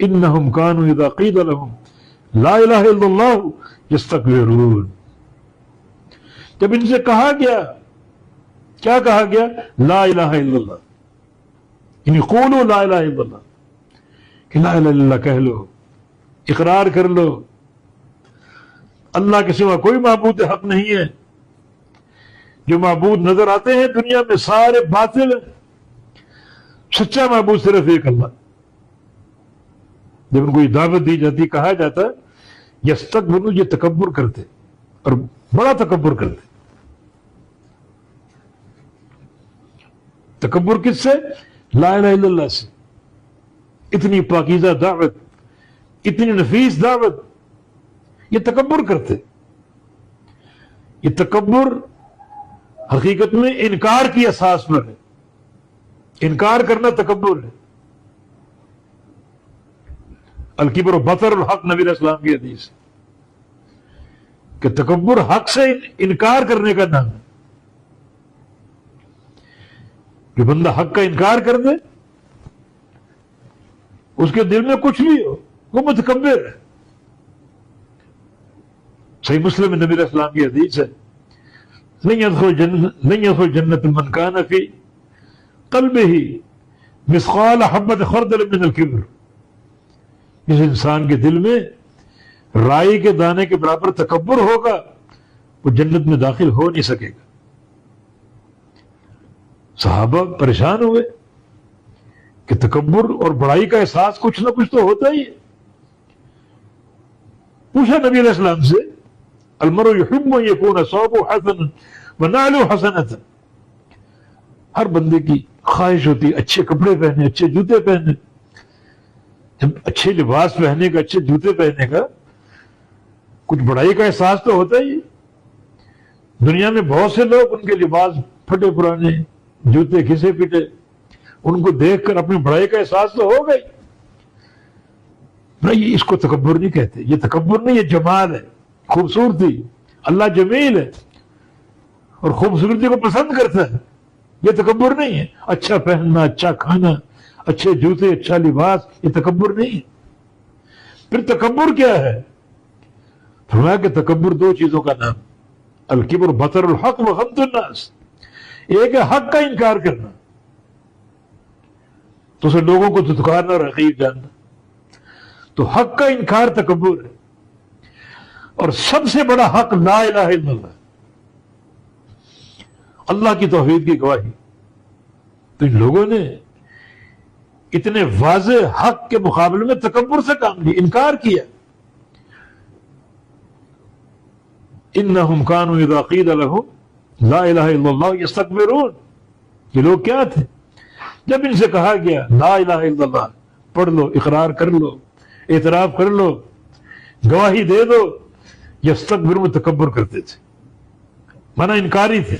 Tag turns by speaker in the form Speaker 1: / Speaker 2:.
Speaker 1: انہم کانوا اذا قیل لہم لا الہ الا اللہ یستکبرون. جب ان سے کہا گیا، کیا کہا گیا؟ لا الہ الا اللہ، یعنی قولوا لا الہ الا اللہ، کہ لا الہ الا اللہ کہہ لو، اقرار کر لو اللہ کے سوا کوئی معبود حق نہیں ہے. جو معبود نظر آتے ہیں دنیا میں سارے باطل ہیں، سچا معبود صرف ایک اللہ. جب ان کو یہ دعوت دی جاتی، کہا جاتا یستکبرون، یہ تکبر کرتے اور بڑا تکبر کرتے. تکبر کس سے؟ لا الہ الا اللہ سے. اتنی پاکیزہ دعوت، اتنی نفیس دعوت، یہ تکبر کرتے. یہ تکبر حقیقت میں انکار کی اساس پر ہے. انکار کرنا تکبر ہے. الکبر بطر الحق، نبی علیہ السلام کی حدیث ہے کہ تکبر حق سے انکار کرنے کا نام ہے. جو بندہ حق کا انکار کر دے، اس کے دل میں کچھ بھی ہو، وہ متکبر ہے. صحیح مسلم میں نبی علیہ السلام کی حدیث ہے لن يدخل جنت من كان في قلبه مثقال حبۃ خردل من الکبر. جس انسان کے دل میں رائی کے دانے کے برابر تکبر ہوگا، وہ جنت میں داخل ہو نہیں سکے گا. صحابہ پریشان ہوئے کہ تکبر اور بڑائی کا احساس کچھ نہ کچھ تو ہوتا ہی ہے. پوچھا نبی علیہ السلام سے، المرء يحب ان يكون ثوبه حسنا ونعله حسنة. ہر بندے کی خواہش ہوتی ہے اچھے کپڑے پہنے، اچھے جوتے پہنے. جب اچھے لباس پہنے کا، اچھے جوتے پہنے کا، کچھ بڑائی کا احساس تو ہوتا ہی ہے. دنیا میں بہت سے لوگ، ان کے لباس پھٹے پرانے، جوتے گھسے پٹے، ان کو دیکھ کر اپنی بڑائی کا احساس تو ہو گئی. نہیں، اس کو تکبر نہیں کہتے. یہ تکبر نہیں، یہ جمال ہے، خوبصورتی. اللہ جمیل ہے اور خوبصورتی کو پسند کرتا ہے. یہ تکبر نہیں ہے. اچھا پہننا، اچھا کھانا، اچھے جوتے، اچھا لباس، یہ تکبر نہیں ہے. پھر تکبر کیا ہے؟ فرمایا کہ تکبر دو چیزوں کا نام، الکبر بطر الحق و غمط الناس. ایک ہے حق کا انکار کرنا، تو اسے لوگوں کو دھتکارنا اور حقیر جاننا. تو حق کا انکار تکبر ہے. اور سب سے بڑا حق لا الہ الا اللہ، اللہ کی توحید کی گواہی. تو ان لوگوں نے اتنے واضح حق کے مقابلے میں تکبر سے کام لیا، انکار کیا. انہم کانوا اذا قیل لہم لا الہ الا اللہ یستکبرون. یہ لوگ کیا تھے؟ جب ان سے کہا گیا لا الہ الا اللہ پڑھ لو، اقرار کر لو، اعتراف کر لو، گواہی دے دو، یستکبرون، تکبر کرتے تھے، مانا انکاری تھے.